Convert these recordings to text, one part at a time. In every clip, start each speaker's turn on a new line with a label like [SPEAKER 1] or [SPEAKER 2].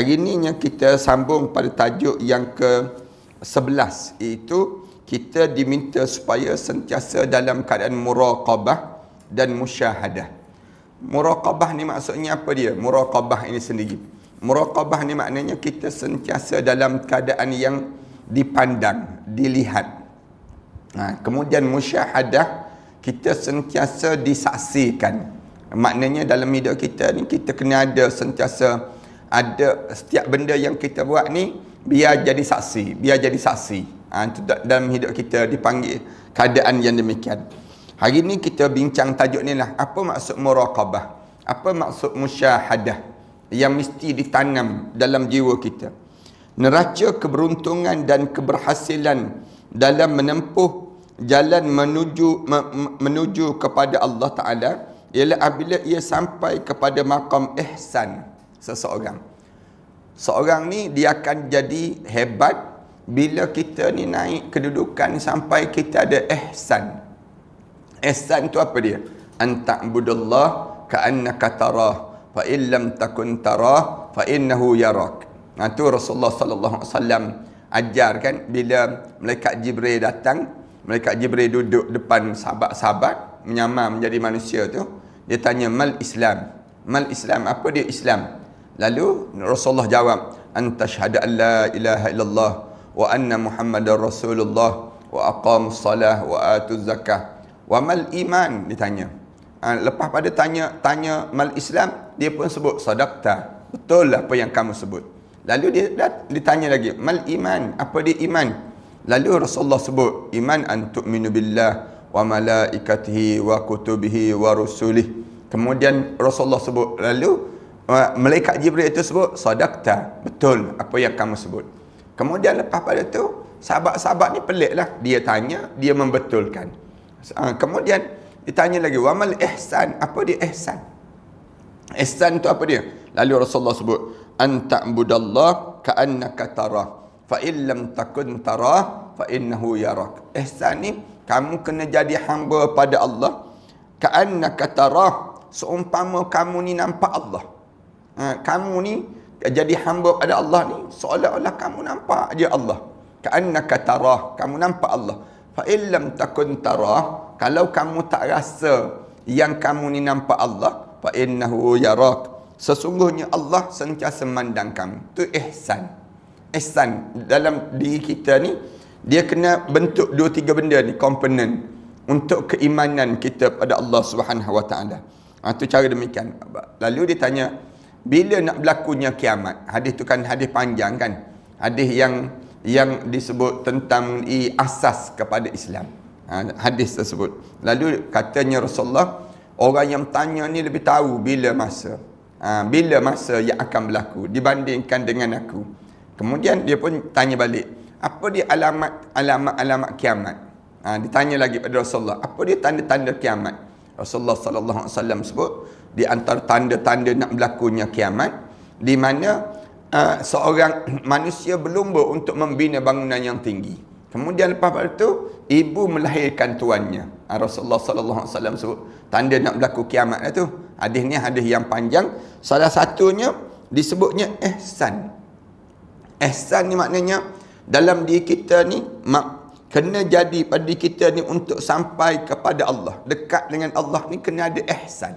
[SPEAKER 1] Hari ini kita sambung pada tajuk yang ke-11, iaitu kita diminta supaya sentiasa dalam keadaan muraqabah dan musyahadah. Muraqabah ni maksudnya apa dia? Muraqabah ini sendiri. Muraqabah ni maknanya kita sentiasa dalam keadaan yang dipandang, dilihat. Kemudian musyahadah, kita sentiasa disaksikan. Maknanya dalam hidup kita ni kita kena ada sentiasa ada setiap benda yang kita buat ni biar jadi saksi, biar jadi saksi. Itu dalam hidup kita dipanggil keadaan yang demikian. Hari ni kita bincang tajuk ni lah, apa maksud muraqabah? Apa maksud musyahadah yang mesti ditanam dalam jiwa kita? Neraca keberuntungan dan keberhasilan dalam menempuh jalan menuju kepada Allah Ta'ala ialah apabila ia sampai kepada maqam ihsan seseorang. Seorang ni dia akan jadi hebat bila kita ni naik kedudukan sampai kita ada ihsan. Ihsan tu apa dia? An ta'budullah ka'annaka tarah fa in lam takun tarah fa innahu yarak. Tu Rasulullah sallallahu alaihi wasallam ajar kan, bila malaikat Jibril datang, malaikat Jibril duduk depan sahabat-sahabat menyamar menjadi manusia tu, dia tanya mal Islam. Mal Islam, apa dia Islam? Lalu Rasulullah jawab, anta syahada an la ilaha illallah wa anna Muhammadar Rasulullah wa aqamus salah wa atuz zakah. Wa mal iman, ditanya. Lepas pada tanya mal Islam, dia pun sebut sadaqta. Betul apa yang kamu sebut. Lalu dia ditanya lagi, mal iman, apa dia iman? Lalu Rasulullah sebut, iman an tu'minu billah wa malaikatihi wa kutubihi wa rusulih. Kemudian Rasulullah sebut, lalu malaikat Jibril itu sebut, sadaqta, betul apa yang kamu sebut. Kemudian lepas pada tu, sahabat-sahabat ni pelik lah. Dia tanya, dia membetulkan. Kemudian ditanya lagi, wamal ihsan, apa dia ihsan? Ihsan tu apa dia? Lalu Rasulullah sebut, anta'budallah ka'annaka tarah fa in lam takun tarah fa innahu yarak. Ihsan ni, kamu kena jadi hamba pada Allah ka'annaka tarah, seumpama kamu ni nampak Allah. Kamu ni jadi hamba pada Allah ni seolah-olah kamu nampak aja Allah. Ka'annaka tarah, kamu nampak Allah. Fa in lam takun tarah, kalau kamu tak rasa yang kamu ni nampak Allah, fa innahu yarak, sesungguhnya Allah sentiasa memandang kamu. Tu ihsan. Ihsan dalam diri kita ni, dia kena bentuk 2-3 benda ni, komponen untuk keimanan kita pada Allah Subhanahu Wa Taala. Tu cara demikian. Lalu dia tanya, bila nak berlakunya kiamat? Hadis tu kan hadis panjang kan? Hadis yang disebut tentang asas kepada Islam. Hadis tersebut. Lalu katanya Rasulullah, orang yang tanya ni lebih tahu bila masa yang akan berlaku dibandingkan dengan aku. Kemudian dia pun tanya balik, apa dia alamat kiamat? Ditanya lagi pada Rasulullah, apa dia tanda-tanda kiamat? Rasulullah sallallahu alaihi wasallam sebut, di antara tanda-tanda nak berlakunya kiamat, di mana seorang manusia berlumba untuk membina bangunan yang tinggi. Kemudian lepas itu, ibu melahirkan tuannya. Rasulullah sallallahu alaihi wasallam sebut tanda nak berlaku kiamat itu. Hadis ni hadis yang panjang. Salah satunya disebutnya ihsan. Ihsan ni maknanya dalam diri kita ni kena jadi pada diri kita ni untuk sampai kepada Allah, dekat dengan Allah ni kena ada ihsan.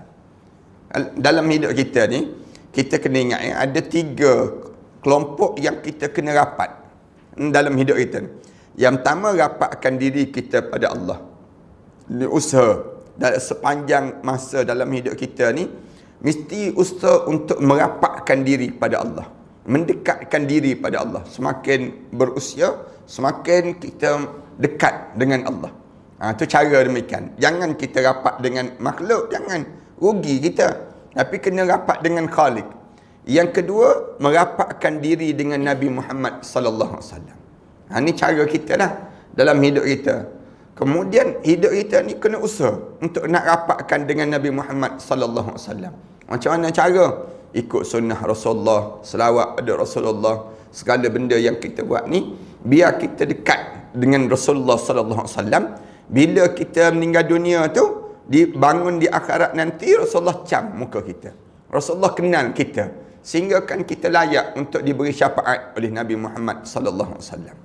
[SPEAKER 1] Dalam hidup kita ni, kita kena ingat ada 3 kelompok yang kita kena rapat dalam hidup kita ni. Yang pertama, rapatkan diri kita pada Allah. Ini usaha dalam sepanjang masa dalam hidup kita ni, mesti usaha untuk merapatkan diri pada Allah, mendekatkan diri pada Allah. Semakin berusia, semakin kita dekat dengan Allah. Itu cara demikian. Jangan kita rapat dengan makhluk, jangan, rugi kita. Tapi kena rapat dengan Khalik. Yang kedua, merapatkan diri dengan Nabi Muhammad sallallahu alaihi wasallam. Ini cara kita lah dalam hidup kita. Kemudian hidup kita ni kena usaha untuk nak rapatkan dengan Nabi Muhammad sallallahu alaihi wasallam. Macam mana cara? Ikut sunnah Rasulullah, selawat pada Rasulullah, segala benda yang kita buat ni biar kita dekat dengan Rasulullah sallallahu alaihi wasallam. Bila kita meninggal dunia tu, dibangun di akhirat nanti, Rasulullah cam muka kita. Rasulullah kenal kita. sehingga kan kita layak untuk diberi syafaat oleh Nabi Muhammad sallallahu alaihi wasallam.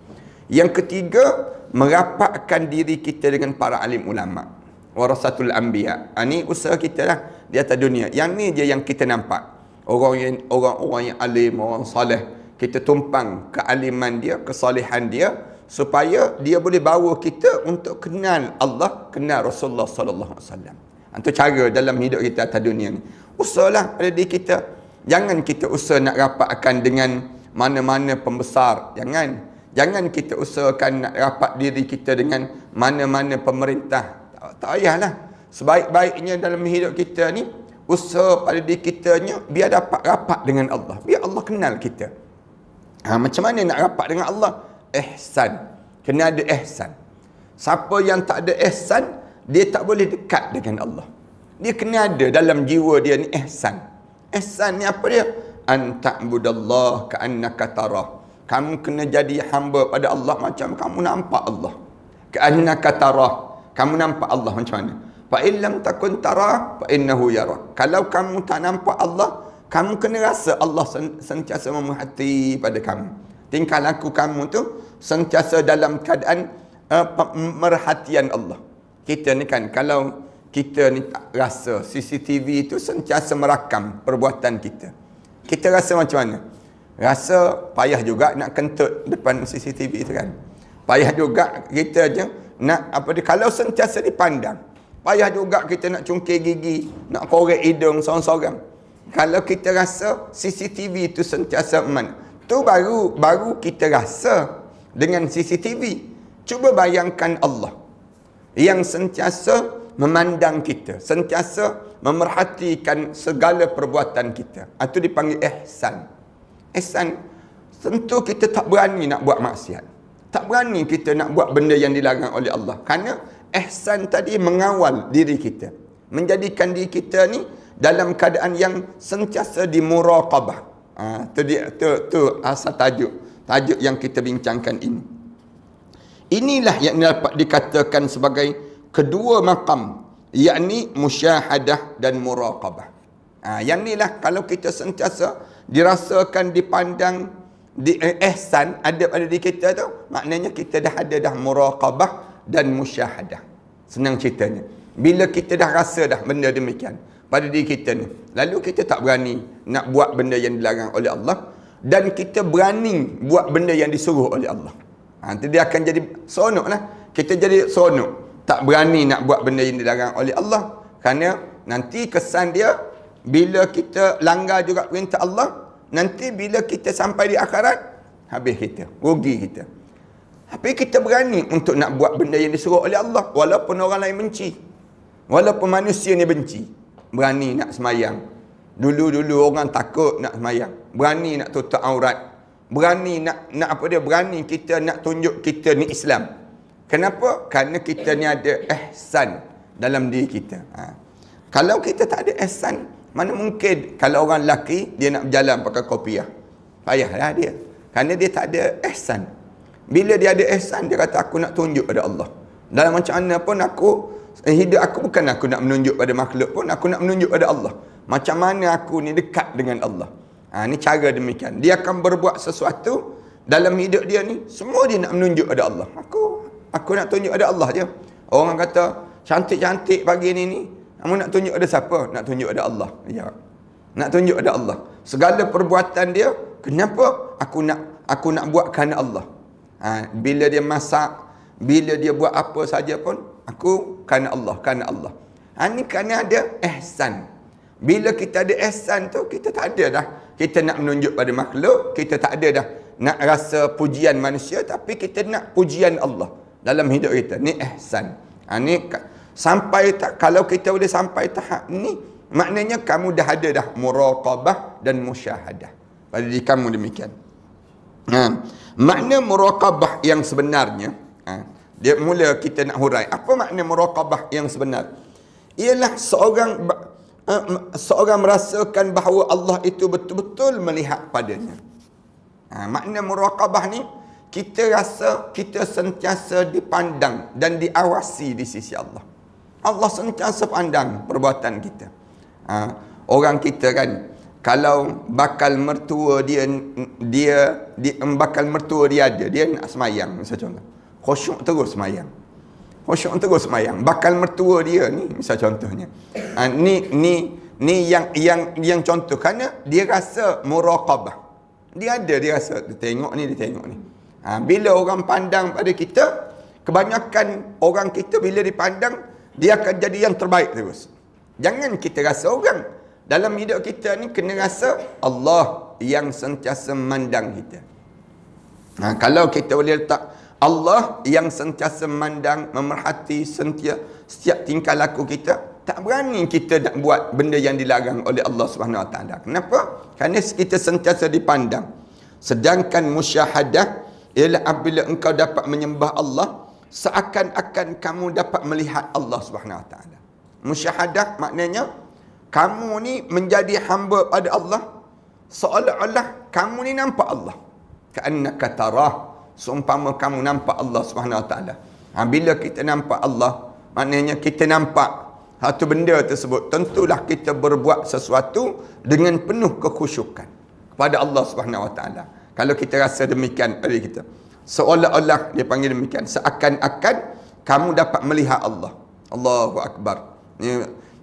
[SPEAKER 1] Yang ketiga, merapatkan diri kita dengan para alim ulama, warasatul anbiya. Ini usaha kita lah di atas dunia. Yang ni je yang kita nampak. Orang-orang yang alim, orang soleh, kita tumpang kealiman dia, kesalehan dia, supaya dia boleh bawa kita untuk kenal Allah, kenal Rasulullah sallallahu alaihi wasallam. Itu cara dalam hidup kita atas dunia ni. Usahalah pada diri kita. Jangan kita usaha nak rapatkan dengan mana-mana pembesar. Jangan kita usahakan nak rapat diri kita dengan mana-mana pemerintah. Tak payahlah. Sebaik-baiknya dalam hidup kita ni, usaha pada diri kitanya biar dapat rapat dengan Allah. Biar Allah kenal kita. Macam mana nak rapat dengan Allah? Ihsan. Kena ada ihsan. Siapa yang tak ada ihsan, dia tak boleh dekat dengan Allah. Dia kena ada dalam jiwa dia ni ihsan. Ihsan ni apa dia? An ta'budallah ka'annaka tarah. Kamu kena jadi hamba pada Allah macam kamu nampak Allah. Ka'annaka tarah. Kamu nampak Allah macam mana? Fa illam takun tarah fa innahu yarak. Kalau kamu tak nampak Allah, kamu kena rasa Allah sentiasa memerhati pada kamu. Tingkah laku kamu tu sentiasa dalam keadaan merhatian Allah. Kita ni kan, kalau kita ni tak rasa CCTV itu sentiasa merakam perbuatan kita, kita rasa macam mana? Rasa payah juga nak kentut depan CCTV itu kan. Payah juga kita je nak apa dia, kalau sentiasa dipandang. Payah juga kita nak cungkir gigi, nak korek hidung seorang-seorang. Kalau kita rasa CCTV itu sentiasa tu baru kita rasa dengan CCTV. Cuba bayangkan Allah yang sentiasa memandang kita, sentiasa memerhatikan segala perbuatan kita. Itu dipanggil ihsan. Ihsan, tentu kita tak berani nak buat maksiat. Tak berani kita nak buat benda yang dilarang oleh Allah. Kerana ihsan tadi mengawal diri kita, menjadikan diri kita ni dalam keadaan yang sentiasa dimuraqabah. Tu asal tajuk yang kita bincangkan ini. Inilah yang dapat dikatakan sebagai kedua maqam, yakni musyahadah dan muraqabah. Yang inilah kalau kita sentiasa dirasakan, dipandang, ihsan ada pada diri kita tu, maknanya kita dah ada dah muraqabah dan musyahadah. Senang ceritanya, bila kita dah rasa dah benda demikian pada diri kita ni, lalu kita tak berani nak buat benda yang dilarang oleh Allah, dan kita berani buat benda yang disuruh oleh Allah. Nanti dia akan jadi seronok lah. Kita jadi seronok, tak berani nak buat benda yang dilarang oleh Allah. Kerana nanti kesan dia, bila kita langgar juga perintah Allah, nanti bila kita sampai di akhirat, habis kita, rugi kita. Tapi kita berani untuk nak buat benda yang disuruh oleh Allah, walaupun orang lain benci, walaupun manusia ni benci. Berani nak semayang. Dulu orang takut nak semayang, berani nak tutup aurat, berani nak apa dia, berani kita nak tunjuk kita ni Islam. Kenapa? Kerana kita ni ada ihsan dalam diri kita. Kalau kita tak ada ihsan, mana mungkin kalau orang lelaki dia nak berjalan pakai kopiah, payahlah dia. Kerana dia tak ada ihsan. Bila dia ada ihsan, dia kata aku nak tunjuk pada Allah. Dalam macam mana pun hidup aku bukan aku nak menunjuk pada makhluk pun, aku nak menunjuk pada Allah. Macam mana aku ni dekat dengan Allah. Ni cara demikian. Dia akan berbuat sesuatu dalam hidup dia ni, semua dia nak menunjuk pada Allah. Aku nak tunjuk pada Allah je. Orang kata cantik-cantik pagi ni, kamu nak tunjuk pada siapa? Nak tunjuk pada Allah. Ya. Nak tunjuk pada Allah. Segala perbuatan dia, kenapa? Aku nak buat kerana Allah. Bila dia masak, bila dia buat apa saja pun, aku kerana Allah. Ni kerana ada ihsan. Bila kita ada ihsan tu, kita tak ada dah kita nak menunjuk pada makhluk, kita tak ada dah nak rasa pujian manusia, tapi kita nak pujian Allah dalam hidup kita. Ni ihsan. Ni sampai kalau kita boleh sampai tahap ni, maknanya kamu dah ada dah muraqabah dan musyahadah pada diri kamu demikian. Makna muraqabah yang sebenarnya, dia mula kita nak hurai. Apa makna muraqabah yang sebenar? Ialah seorang merasakan bahawa Allah itu betul-betul melihat padanya. Makna muraqabah ni, kita rasa kita sentiasa dipandang dan diawasi di sisi Allah. Allah sentiasa pandang perbuatan kita. Orang kita kan, kalau bakal mertua bakal mertua dia ada, dia nak semayang misal contoh, khusyuk terus semayang, bakal mertua dia ni misal contohnya, ni yang contoh, kerana dia rasa muraqabah, dia rasa dia tengok ni. Bila orang pandang pada kita, kebanyakan orang kita bila dipandang, dia akan jadi yang terbaik terus. Jangan kita rasa orang. Dalam hidup kita ni kena rasa Allah yang sentiasa memandang kita. Kalau kita boleh letak Allah yang sentiasa memandang, memerhati setiap tingkah laku kita, tak berani kita nak buat benda yang dilarang oleh Allah Subhanahu Wa Taala. Kenapa? Kerana kita sentiasa dipandang. Sedangkan musyahadah ialah apabila engkau dapat menyembah Allah, seakan-akan kamu dapat melihat Allah Subhanahu Wa Taala. Musyahadah maknanya kamu ni menjadi hamba pada Allah, seolah-olah kamu ni nampak Allah. Ka'annaka tarah, seumpama kamu nampak Allah Subhanahu Wa Taala. Bila kita nampak Allah, maknanya kita nampak satu benda tersebut, tentulah kita berbuat sesuatu dengan penuh kekhusyukan kepada Allah Subhanahu Wa Taala. Kalau kita rasa demikian pada kita, seolah-olah dia panggil demikian, seakan-akan kamu dapat melihat Allah. Allahu Akbar.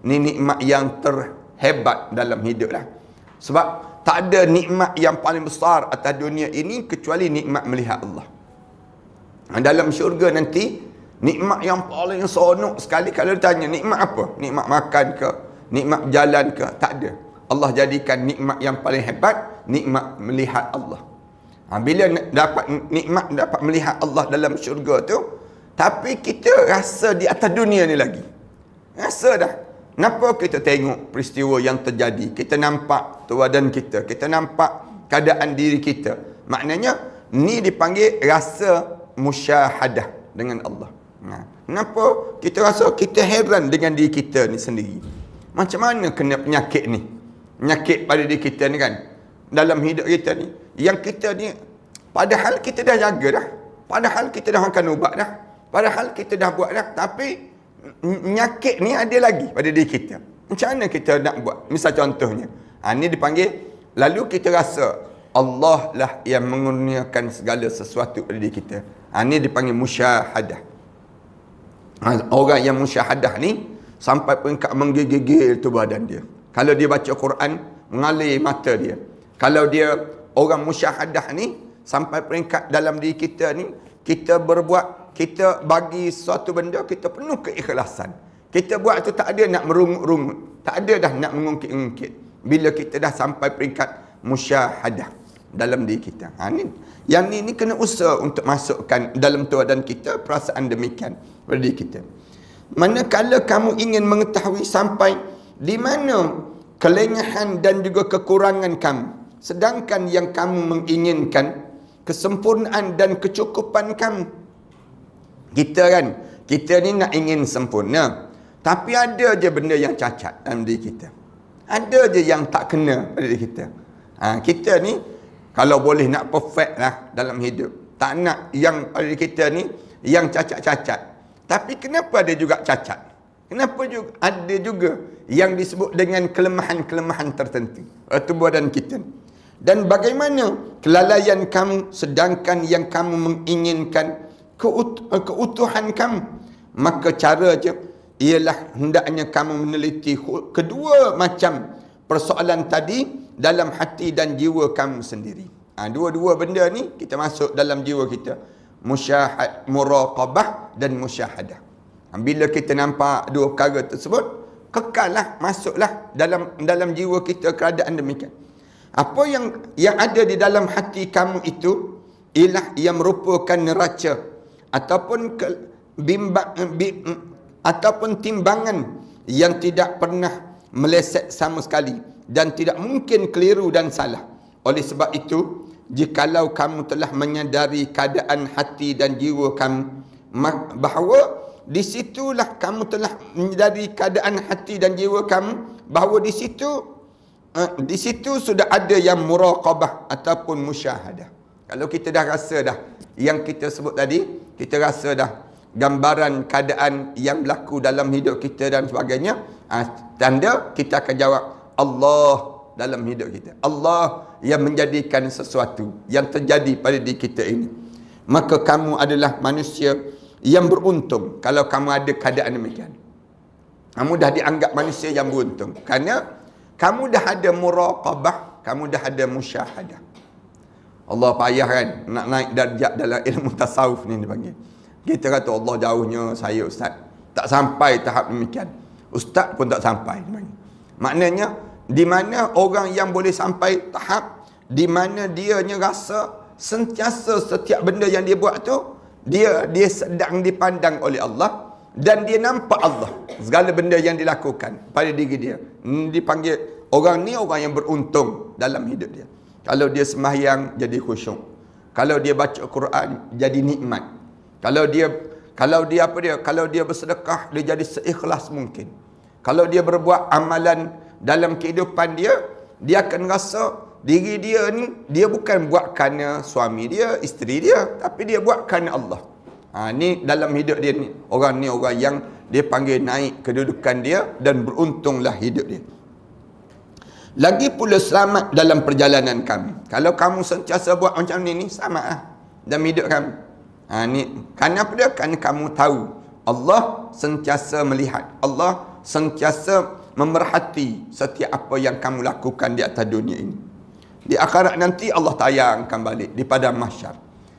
[SPEAKER 1] Ni nikmat yang terhebat dalam hidup lah. Sebab tak ada nikmat yang paling besar atas dunia ini kecuali nikmat melihat Allah. Dalam syurga nanti, nikmat yang paling seronok sekali, kalau ditanya nikmat apa? Nikmat makan ke? Nikmat berjalan ke? Tak ada. Allah jadikan nikmat yang paling hebat, nikmat melihat Allah. Bila dapat nikmat, dapat melihat Allah dalam syurga tu, tapi kita rasa di atas dunia ni lagi. Rasa dah. Kenapa kita tengok peristiwa yang terjadi? Kita nampak badan kita, kita nampak keadaan diri kita. Maknanya, ni dipanggil rasa musyahadah dengan Allah. Kenapa kita rasa kita heran dengan diri kita ni sendiri? Macam mana kena penyakit ni? Penyakit pada diri kita ni kan? Dalam hidup kita ni. Yang kita ni, padahal kita dah jaga dah. Padahal kita dah makan ubat dah. Padahal kita dah buat dah. Tapi penyakit ni ada lagi pada diri kita. Macam mana kita nak buat? Misal contohnya, ni dipanggil, lalu kita rasa Allah lah yang mengurniakan segala sesuatu pada diri kita. Ni dipanggil musyahadah. Orang yang musyahadah ni sampai peringkat menggigil tu badan dia. Kalau dia baca Quran, mengalir mata dia. Kalau dia orang musyahadah ni sampai peringkat dalam diri kita ni, kita berbuat, kita bagi suatu benda, kita penuh keikhlasan. Kita buat tu tak ada nak merungut-rungut, tak ada dah nak mengungkit-ungkit. Bila kita dah sampai peringkat musyahadah dalam diri kita. Yang ni kena usaha untuk masukkan dalam badan kita perasaan demikian pada diri kita. Manakala kamu ingin mengetahui sampai di mana kelengahan dan juga kekurangan kamu, sedangkan yang kamu menginginkan kesempurnaan dan kecukupan kamu. Kita ni nak ingin sempurna, tapi ada je benda yang cacat dalam diri kita. Ada je yang tak kena pada diri kita. Kita ni kalau boleh nak perfect lah dalam hidup. Tak nak yang pada diri kita ni yang cacat-cacat. Tapi kenapa ada juga cacat? Kenapa juga ada juga yang disebut dengan kelemahan-kelemahan tertentu tubuh badan kita. Dan bagaimana kelalaian kamu sedangkan yang kamu menginginkan keutuhan kamu. Maka cara je ialah hendaknya kamu meneliti kedua macam persoalan tadi dalam hati dan jiwa kamu sendiri. Dua-dua benda ni kita masuk dalam jiwa kita. Muraqabah dan musyahadah. Bila kita nampak dua perkara tersebut, kekallah, masuklah dalam jiwa kita keadaan demikian. Apa yang ada di dalam hati kamu itu ialah yang merupakan neraca ataupun ataupun timbangan yang tidak pernah meleset sama sekali dan tidak mungkin keliru dan salah. Oleh sebab itu, jikalau kamu telah menyadari keadaan hati dan jiwa kamu, bahawa di situlah kamu telah menyadari keadaan hati dan jiwa kamu, bahawa di situ sudah ada yang muraqabah ataupun musyahadah. Kalau kita dah rasa dah yang kita sebut tadi, kita rasa dah gambaran keadaan yang berlaku dalam hidup kita dan sebagainya, tanda kita akan jawab Allah dalam hidup kita. Allah yang menjadikan sesuatu yang terjadi pada diri kita ini. Maka kamu adalah manusia yang beruntung kalau kamu ada keadaan demikian. Kamu dah dianggap manusia yang beruntung kerana kamu dah ada muraqabah, kamu dah ada musyahadah. Allah payah kan nak naik darjat dalam ilmu tasawuf ni dipanggil. Kita kata Allah jauhnya saya ustaz. Tak sampai tahap demikian. Ustaz pun tak sampai. Maknanya di mana orang yang boleh sampai tahap di mana dia rasa sentiasa setiap benda yang dia buat tu dia sedang dipandang oleh Allah dan dia nampak Allah segala benda yang dilakukan pada diri dia. Dipanggil orang ni orang yang beruntung dalam hidup dia. Kalau dia sembahyang jadi khusyuk. Kalau dia baca Quran jadi nikmat. Kalau dia bersedekah dia jadi seikhlas mungkin. Kalau dia berbuat amalan dalam kehidupan dia akan rasa diri dia ni dia bukan buat kerana suami dia, isteri dia, tapi dia buat kerana Allah. Ni dalam hidup dia ni orang yang dia panggil naik kedudukan dia dan beruntunglah hidup dia. Lagi pula selamat dalam perjalanan kami. Kalau kamu sentiasa buat macam ni selamat dalam hidup kami. Ni kerana apa dia? Kerana kamu tahu Allah sentiasa melihat. Allah sentiasa memerhati setiap apa yang kamu lakukan di atas dunia ini. Di akhirat nanti Allah tayangkan balik di padang mahsyar.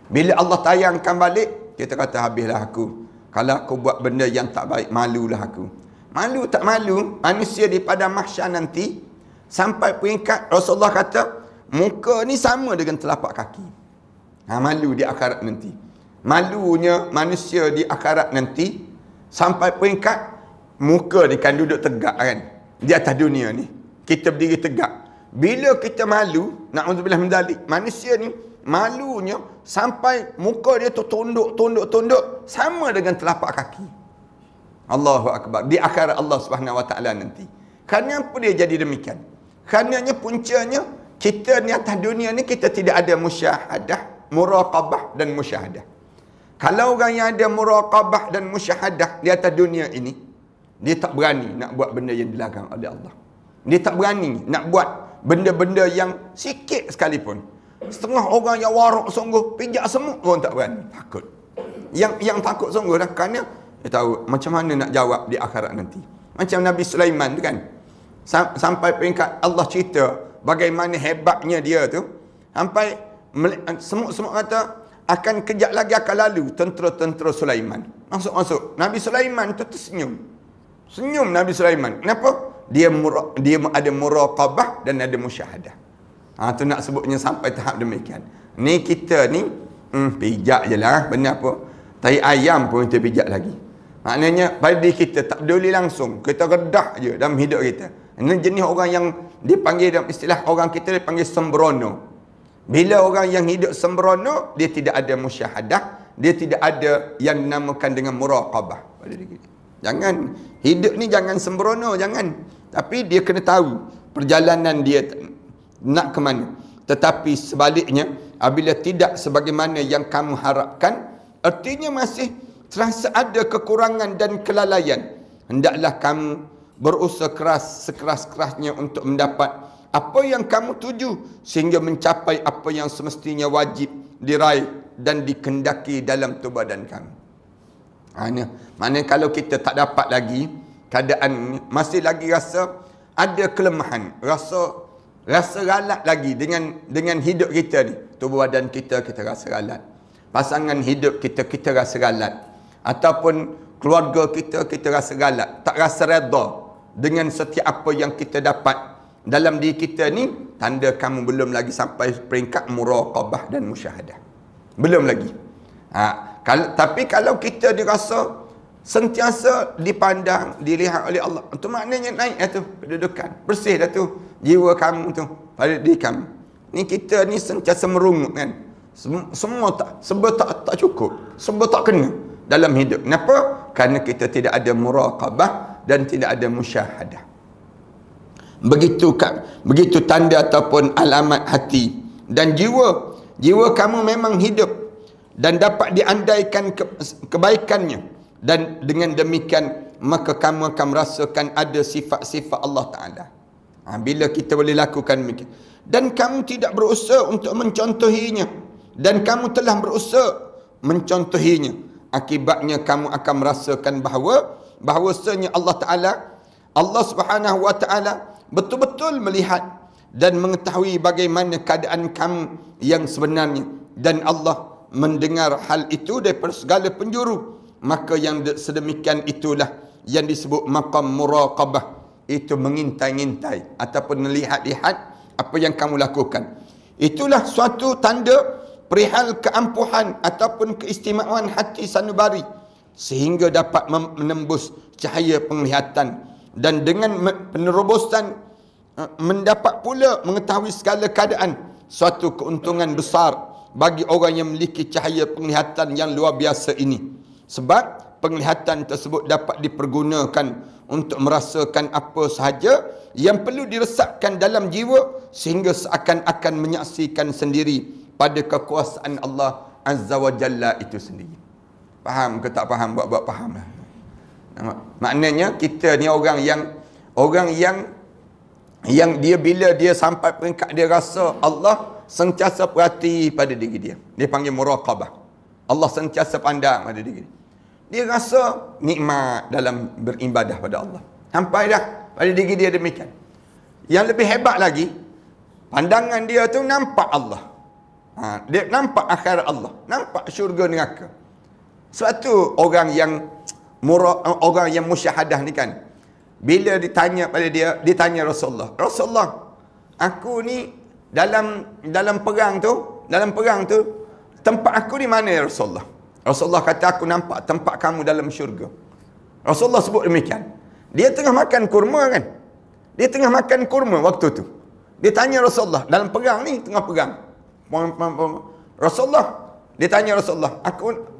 [SPEAKER 1] Bila Allah tayangkan balik, kita kata habislah aku. Kalau aku buat benda yang tak baik, malulah aku. Malu tak malu, manusia di padang mahsyar nanti sampai peringkat Rasulullah kata muka ni sama dengan telapak kaki. Malu di akhirat nanti. Malunya manusia di akhirat nanti sampai peringkat muka dia kan duduk tegak kan di atas dunia ni. Kita berdiri tegak. Bila kita malu, na'udzubillah min dzalik, manusia ni malunya sampai muka dia tu tunduk sama dengan telapak kaki. Allahu akbar. Di akhirat Allah Subhanahu wa taala nanti. Kerana apa dia jadi demikian? Kerananya puncanya kita ni atas dunia ni kita tidak ada musyahadah, muraqabah dan musyahadah. Kalau orang yang ada muraqabah dan musyahadah di atas dunia ini, dia tak berani nak buat benda yang dilarang oleh Allah. Dia tak berani nak buat benda-benda yang sikit sekalipun. Setengah orang yang warak sungguh, pijak semut orang tak berani, takut. Yang takut sungguh dah kerana dia tahu macam mana nak jawab di akhirat nanti. Macam Nabi Sulaiman tu kan. Sampai peringkat Allah cerita bagaimana hebatnya dia tu. Sampai semut-semut kata akan kejap lagi akan lalu tentera-tentera Sulaiman. Masuk. Nabi Sulaiman tu tersenyum. Senyum Nabi Sulaiman. Kenapa? Dia ada muraqabah dan ada musyahadah. Tu nak sebutnya sampai tahap demikian. Ni kita ni pijak je lah. Benar apa? Tai ayam pun kita pijak lagi. Maknanya pada diri kita tak peduli langsung. Kita redah je dalam hidup kita. Ini jenis orang yang dipanggil dalam istilah orang kita dipanggil sembrono. Bila orang yang hidup sembrono, dia tidak ada musyahadah, dia tidak ada yang dinamakan dengan muraqabah pada diri kita. Jangan hidup ni jangan sembrono, jangan. Tapi dia kena tahu perjalanan dia nak ke mana. Tetapi sebaliknya, apabila tidak sebagaimana yang kamu harapkan, artinya masih terasa ada kekurangan dan kelalaian. Hendaklah kamu berusaha keras sekeras-kerasnya untuk mendapat apa yang kamu tuju sehingga mencapai apa yang semestinya wajib diraih dan dikendaki dalam tubuh badan kamu. Maknanya kalau kita tak dapat lagi keadaan masih lagi rasa ada kelemahan, rasa galat lagi dengan hidup kita ni. Tubuh badan kita rasa galat. Pasangan hidup kita rasa galat. Ataupun keluarga kita rasa galat, tak rasa redha dengan setiap apa yang kita dapat dalam diri kita ni, tanda kamu belum lagi sampai peringkat muraqabah dan musyahadah. Belum lagi. Tapi kalau kita dirasa sentiasa dipandang, dilihat oleh Allah, itu maknanya naik dah tu kedudukan. Bersih dah tu jiwa kamu tu pada diri kamu. Ni kita ni sentiasa merungut kan. Semua tak cukup. Semua tak kena dalam hidup. Kenapa? Kerana kita tidak ada muraqabah dan tidak ada musyahadah. Begitu tanda ataupun alamat hati dan jiwa kamu memang hidup dan dapat diandaikan kebaikannya, dan dengan demikian maka kamu akan merasakan ada sifat-sifat Allah Ta'ala. Bila kita boleh lakukan demikian. Dan kamu tidak berusaha untuk mencontohinya. Dan kamu telah berusaha mencontohinya. Akibatnya kamu akan merasakan bahawasanya Allah Subhanahu wa taala betul-betul melihat dan mengetahui bagaimana keadaan kamu yang sebenarnya, dan Allah mendengar hal itu daripada segala penjuru. Maka yang sedemikian itulah yang disebut maqam muraqabah. Itu mengintai-ngintai ataupun melihat-lihat apa yang kamu lakukan. Itulah suatu tanda perihal keampuhan ataupun keistimewaan hati sanubari, sehingga dapat menembus cahaya penglihatan, dan dengan penerobosan mendapat pula mengetahui segala keadaan. Suatu keuntungan besar bagi orang yang memiliki cahaya penglihatan yang luar biasa ini. Sebab penglihatan tersebut dapat dipergunakan untuk merasakan apa sahaja yang perlu diresapkan dalam jiwa, sehingga seakan-akan menyaksikan sendiri pada kekuasaan Allah Azza wa Jalla itu sendiri. Faham ke tak faham? Buat faham lah. Maknanya kita ni orang yang dia bila dia sampai peringkat dia rasa Allah sentiasa perhati pada diri dia. Dia panggil muraqabah. Allah sentiasa pandang pada diri dia. Dia rasa nikmat dalam beribadah pada Allah. Sampai dah pada diri dia demikian. Yang lebih hebat lagi, pandangan dia tu nampak Allah. Dia nampak akhirat Allah, nampak syurga neraka. Sebab tu orang yang musyahadah ni kan, bila ditanya pada dia, ditanya Rasulullah, aku ni dalam perang tu tempat aku di mana ya Rasulullah? Rasulullah kata, aku nampak tempat kamu dalam syurga. Rasulullah sebut demikian. Dia tengah makan kurma kan? Dia tengah makan kurma waktu tu. Dia tanya Rasulullah, dalam perang ni, tengah perang. Rasulullah, dia tanya Rasulullah,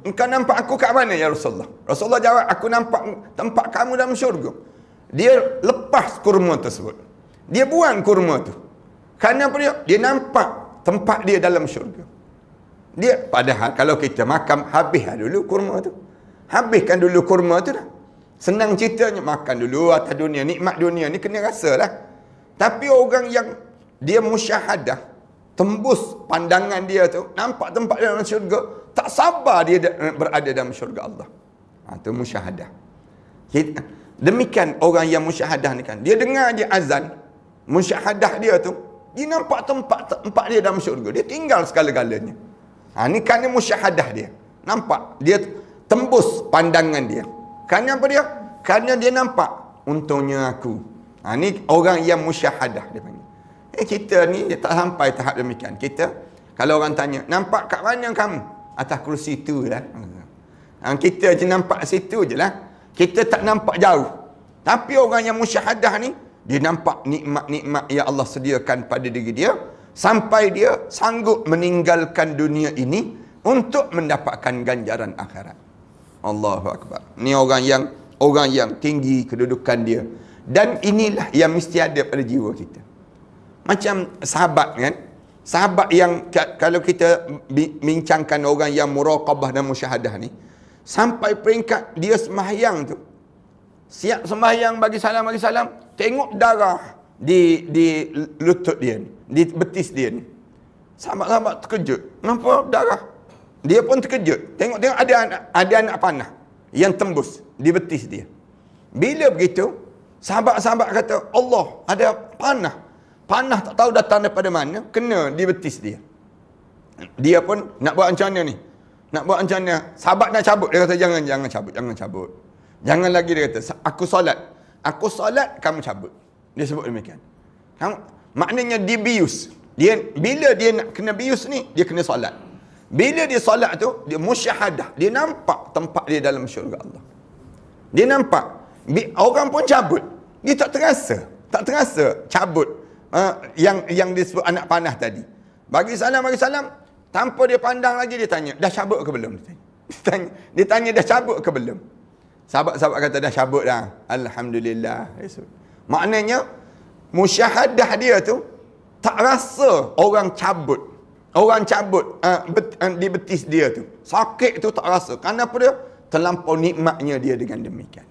[SPEAKER 1] engkau nampak aku kat mana ya Rasulullah? Rasulullah jawab, aku nampak tempat kamu dalam syurga. Dia lepas kurma tersebut. Dia buang kurma tu. Kerana apa dia? Dia nampak tempat dia dalam syurga. Dia, padahal kalau kita makan, habislah dulu kurma tu. Habiskan dulu kurma tu dah. Senang ceritanya, makan dulu atas dunia, nikmat dunia ni kena rasa lah. Tapi orang yang dia musyahadah, tembus pandangan dia tu, nampak tempat dia dalam syurga, tak sabar dia berada dalam syurga Allah. Itu musyahadah. Demikian orang yang musyahadah ni kan, dia dengar je azan, musyahadah dia tu, dia nampak tempat dia dalam syurga, dia tinggal segala-galanya. Ni kerana musyahadah dia. Nampak, dia tembus pandangan dia. Kerana apa dia? Kerana dia nampak, untungnya aku. Ni orang yang musyahadah dia panggil. Kita ni dia tak sampai tahap demikian. Kita, kalau orang tanya, nampak kat mana kamu? Atas kerusi tu lah. Kita je nampak situ je lah. Kita tak nampak jauh. Tapi orang yang musyahadah ni, dia nampak nikmat-nikmat yang Allah sediakan pada diri dia, sampai dia sanggup meninggalkan dunia ini untuk mendapatkan ganjaran akhirat. Allahu Akbar. Ni orang yang tinggi kedudukan dia. Dan inilah yang mesti ada pada jiwa kita. Macam sahabat kan? Sahabat yang kalau kita bincangkan orang yang muraqabah dan musyahadah ni, sampai peringkat dia sembahyang tu, siap sembahyang bagi salam, tengok darah di lutut dia ni, di betis dia ni. Sahabat-sahabat terkejut. Kenapa darah? Dia pun terkejut. Tengok ada anak panah yang tembus di betis dia. Bila begitu, sahabat-sahabat kata, Allah, ada panah. Panah tak tahu datang daripada mana, kena di betis dia. Dia pun nak buat macam mana ni? Nak buat macam mana? Sahabat nak cabut. Dia kata, jangan cabut. Jangan lagi, dia kata, aku solat, kamu cabut. Dia sebut demikian. Maknanya dia bius. Bila dia nak kena bius ni, dia kena solat. Bila dia solat tu, dia musyahadah. Dia nampak tempat dia dalam syurga Allah. Dia nampak. Orang pun cabut. Dia tak terasa cabut. Yang disebut anak panah tadi. Bagi salam. Tanpa dia pandang lagi, dia tanya, dah cabut ke belum? Dia tanya dah cabut ke belum? Sahabat-sahabat kata, dah cabut dah. Alhamdulillah. Maknanya, musyahadah dia tu, tak rasa orang cabut di betis dia tu. Sakit tu tak rasa. Kerana apa dia? Terlampau nikmatnya dia dengan demikian.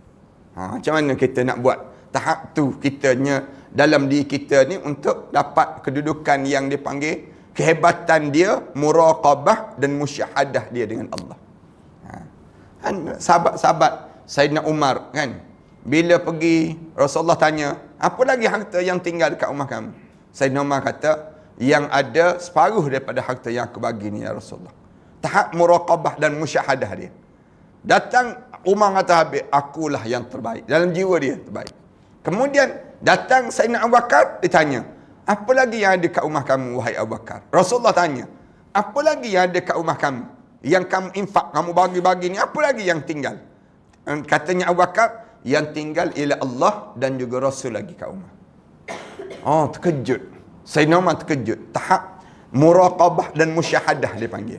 [SPEAKER 1] Macam mana kita nak buat tahap tu? Kitanya dalam diri kita ni untuk dapat kedudukan yang dipanggil kehebatan dia, muraqabah dan musyahadah dia dengan Allah. Kan sahabat-sahabat Sayyidina Umar kan, bila pergi Rasulullah tanya, apa lagi harta yang tinggal dekat rumah kamu? Sayyidina Umar kata, yang ada separuh daripada harta yang aku bagi ni ya Rasulullah. Tahap muraqabah dan musyahadah dia. Datang Umar kata habis, akulah yang terbaik. Dalam jiwa dia terbaik. Kemudian datang Sayyidina Abu Bakar, ditanya, apa lagi yang ada kat rumah kamu wahai Abu Bakar? Rasulullah tanya, apa lagi yang ada kat rumah kamu? Yang kamu infak, kamu bagi-bagi ni, apa lagi yang tinggal? Katanya Abu Bakar, yang tinggal ialah Allah dan juga Rasul lagi kat rumah. Oh, terkejut. Sayyidina Umar terkejut. Tahap muraqabah dan musyahadah dia panggil.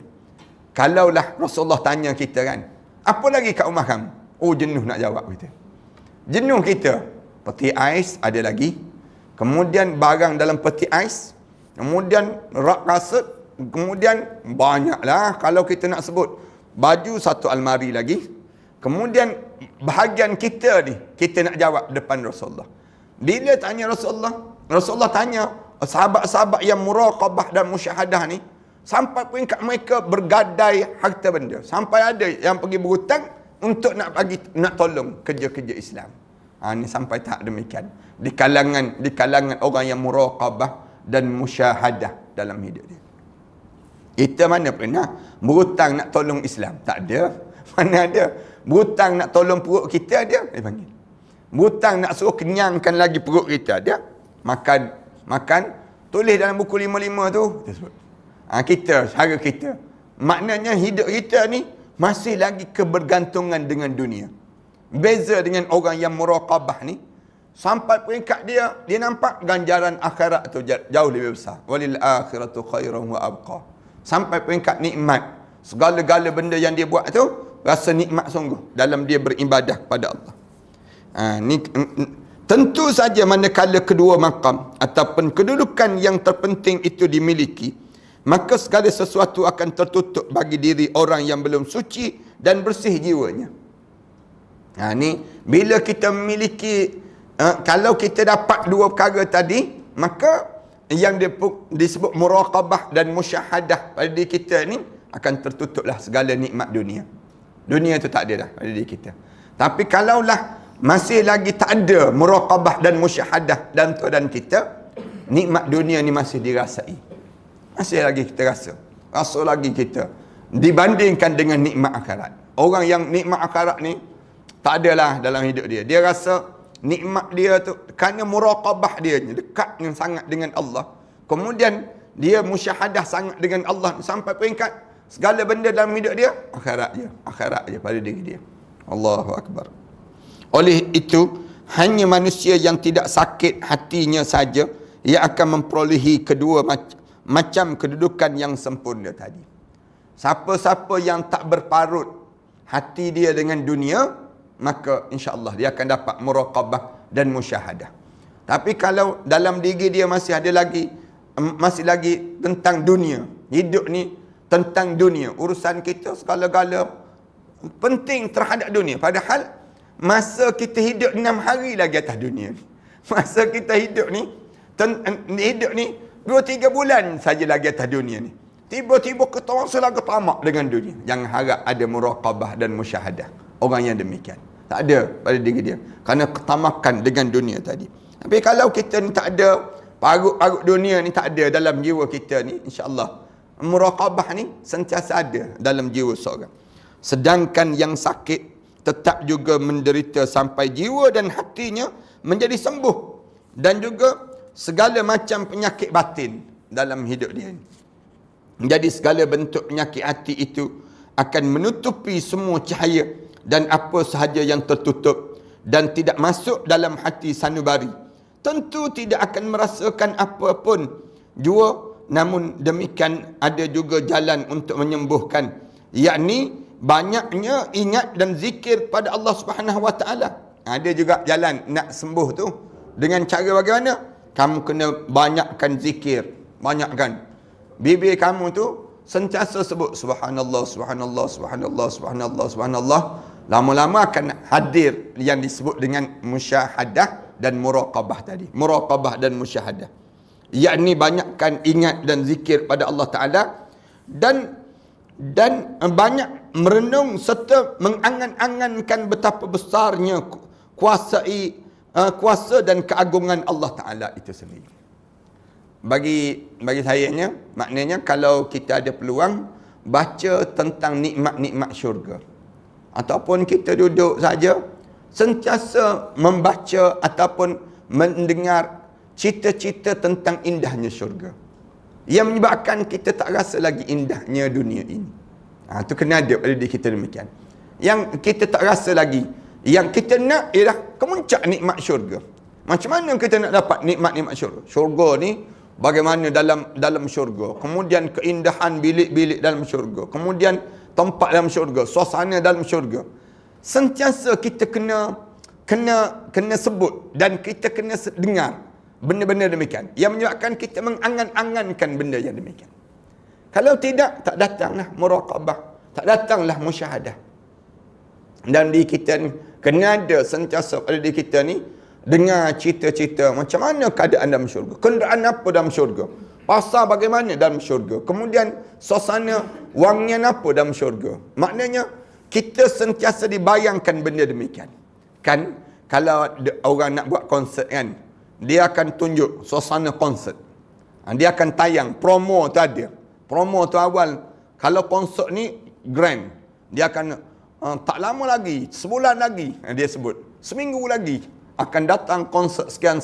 [SPEAKER 1] Kalaulah Rasulullah tanya kita kan, apa lagi kat rumah kamu? Oh, jenuh nak jawab kita. Jenuh kita. Peti ais ada lagi. Kemudian barang dalam peti ais. Kemudian rak kasut. Kemudian banyaklah kalau kita nak sebut. Baju satu almari lagi. Kemudian bahagian kita ni, kita nak jawab depan Rasulullah. Bila tanya Rasulullah tanya sahabat-sahabat yang muraqabah dan musyahadah ni, sampai peringkat mereka bergadai harta benda. Sampai ada yang pergi berhutang untuk nak tolong kerja-kerja Islam. Ini sampai tak demikian. Di kalangan orang yang muraqabah dan musyahadah dalam hidup dia. Kita mana pernah berhutang nak tolong Islam? Tak ada. Mana ada. Berhutang nak tolong perut kita ada. Dia panggil. Berhutang nak suruh kenyangkan lagi perut kita ada. Makan. Tulis dalam buku 55 tu. Kita, cara kita. Maknanya hidup kita ni masih lagi kebergantungan dengan dunia. Beza dengan orang yang muraqabah ni, sampai peringkat dia nampak ganjaran akhirat tu jauh lebih besar. Walil akhiratu khairan wa abqa. Sampai peringkat nikmat. Segala-gala benda yang dia buat tu rasa nikmat sungguh dalam dia beribadah kepada Allah. Tentu saja manakala kedua maqam ataupun kedudukan yang terpenting itu dimiliki, maka segala sesuatu akan tertutup bagi diri orang yang belum suci dan bersih jiwanya. Ni bila kita memiliki kalau kita dapat dua perkara tadi, maka yang disebut muraqabah dan musyahadah pada diri kita ni akan tertutuplah segala nikmat dunia. Dunia itu tak ada dah pada diri kita. Tapi kalaulah masih lagi tak ada muraqabah dan musyahadah dan kita, nikmat dunia ni masih dirasai. Masih lagi kita rasa lagi kita dibandingkan dengan nikmat akhirat. Orang yang nikmat akhirat ni tak adalah dalam hidup dia. Dia rasa nikmat dia tu kerana muraqabah dia dekat dengan sangat dengan Allah. Kemudian dia musyahadah sangat dengan Allah sampai peringkat segala benda dalam hidup dia akhirat je pada diri dia. Allahu akbar. Oleh itu, hanya manusia yang tidak sakit hatinya saja yang akan memperolehi kedua macam kedudukan yang sempurna tadi. Siapa-siapa yang tak berparut hati dia dengan dunia, maka insya-Allah dia akan dapat muraqabah dan musyahadah. Tapi kalau dalam diri dia masih lagi tentang dunia, hidup ni tentang dunia, urusan kita segala-gala penting terhadap dunia, padahal masa kita hidup 6 hari lagi atas dunia ni. Masa kita hidup ni 2-3 bulan saja lagi atas dunia ni. Tiba-tiba kita rasa lagi tamak dengan dunia. Jangan harap ada muraqabah dan musyahadah orang yang demikian. Tak ada pada diri dia. Kerana ketamakan dengan dunia tadi. Tapi kalau kita ni tak ada, parut-parut dunia ni tak ada dalam jiwa kita ni, insya-Allah muraqabah ni sentiasa ada dalam jiwa seorang. Sedangkan yang sakit tetap juga menderita sampai jiwa dan hatinya menjadi sembuh. Dan juga segala macam penyakit batin dalam hidup dia ni. Jadi segala bentuk penyakit hati itu akan menutupi semua cahaya dan apa sahaja yang tertutup dan tidak masuk dalam hati sanubari, tentu tidak akan merasakan apa pun jua. Namun demikian ada juga jalan untuk menyembuhkan, yakni banyaknya ingat dan zikir pada Allah Subhanahu Wa Taala. Ada juga jalan nak sembuh tu. Dengan cara bagaimana? Kamu kena banyakkan zikir, banyakkan bibir kamu tu sentiasa sebut subhanallah, subhanallah, subhanallah, subhanallah, subhanallah. Lama-lama akan hadir yang disebut dengan musyahadah dan muraqabah tadi. Muraqabah dan musyahadah. Yakni banyakkan ingat dan zikir pada Allah Ta'ala dan banyak merenung serta mengangan-angankan betapa besarnya kuasa dan keagungan Allah Ta'ala itu sendiri. Bagi sayanya, maknanya kalau kita ada peluang baca tentang nikmat-nikmat syurga, ataupun kita duduk saja sentiasa membaca ataupun mendengar cerita-cerita tentang indahnya syurga, yang menyebabkan kita tak rasa lagi indahnya dunia ini. Itu kena ada pada diri kita demikian. Yang kita tak rasa lagi, yang kita nak ialah kemuncak nikmat syurga. Macam mana kita nak dapat nikmat-nikmat syurga? Syurga ni bagaimana dalam syurga, kemudian keindahan bilik-bilik dalam syurga, kemudian tempat dalam syurga, suasana dalam syurga. Sentiasa kita kena sebut dan kita kena dengar benda-benda demikian yang menyebabkan kita mengangan-angankan benda yang demikian. Kalau tidak, tak datanglah muraqabah, tak datanglah musyahadah. Dan di kita ni kena ada sentiasa pada diri kita ni dengar cerita-cerita macam mana keadaan dalam syurga, kenderaan apa dalam syurga, pasar bagaimana dalam syurga, kemudian suasana wangian apa dalam syurga. Maknanya kita sentiasa dibayangkan benda demikian. Kan kalau orang nak buat konsert kan, dia akan tunjuk suasana konsert. Dia akan tayang promo tu ada. Promo tu awal, kalau konsert ni grand, dia akan tak lama lagi, sebulan lagi, dia sebut, seminggu lagi akan datang konsert sekian.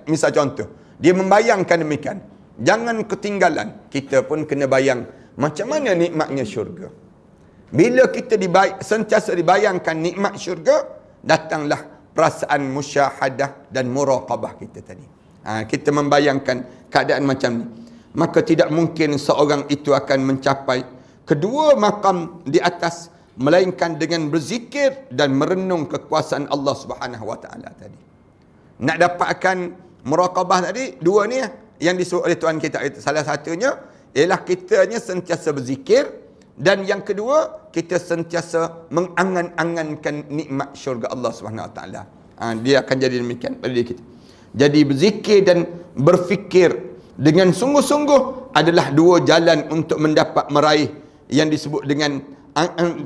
[SPEAKER 1] Misal contoh, dia membayangkan demikian. Jangan ketinggalan, kita pun kena bayang macam mana nikmatnya syurga. Bila kita sentiasa dibayangkan nikmat syurga, datanglah perasaan musyahadah dan muraqabah kita tadi. Kita membayangkan keadaan macam ni, maka tidak mungkin seorang itu akan mencapai kedua makam di atas melainkan dengan berzikir dan merenung kekuasaan Allah Subhanahu Wa Taala tadi. Nak dapatkan muraqabah tadi, dua ni yang disebut oleh Tuhan kita itu. Salah satunya ialah kitanya sentiasa berzikir, dan yang kedua kita sentiasa mengangan-angankan nikmat syurga Allah Subhanahu Wa Taala. Dia akan jadi demikian pada diri kita. Jadi berzikir dan berfikir dengan sungguh-sungguh adalah dua jalan untuk meraih yang disebut dengan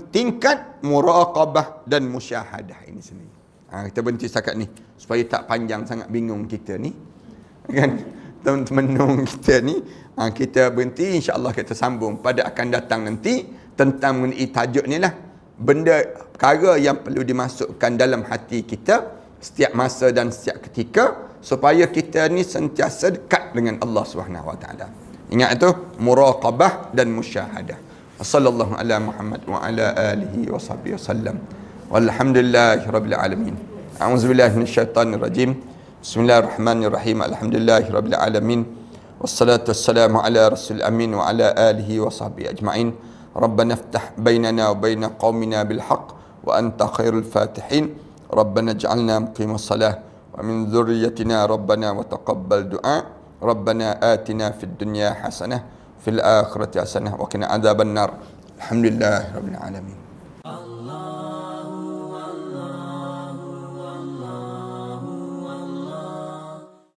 [SPEAKER 1] tingkat muraqabah dan musyahadah ini sendiri. Kita berhenti setakat ni supaya tak panjang sangat bingung kita ni. Kan teman-teman kita ni, kita berhenti, insya-Allah kita sambung pada akan datang nanti tentang mengenai tajuk ni lah, perkara yang perlu dimasukkan dalam hati kita setiap masa dan setiap ketika supaya kita ni sentiasa dekat dengan Allah Subhanahu Wa Taala. Ingat itu, muraqabah dan musyahadah. Sallallahu ala Muhammad wa ala alihi wa sahbihi wasallam. Walhamdulillahirabbil alamin. A'udzubillahi minasyaitonir rajim. Bismillahirrahmanirrahim. Alhamdulillahirabbil alamin. Wassalatu wassalamu ala rasul amin wa ala alihi wa sahbihi ajma'in. Rabbana iftah bainana wa baina qaumina bil haqq wa anta khairul fatihin. Rabbana ij'alna muqimas salah wa min dhurriyyatina rabbana wa taqabbal du'a. Rabbana atina fid dunya hasanah fil akhirati hasanah wa qina adzabannar. Alhamdulillahirabbil alamin.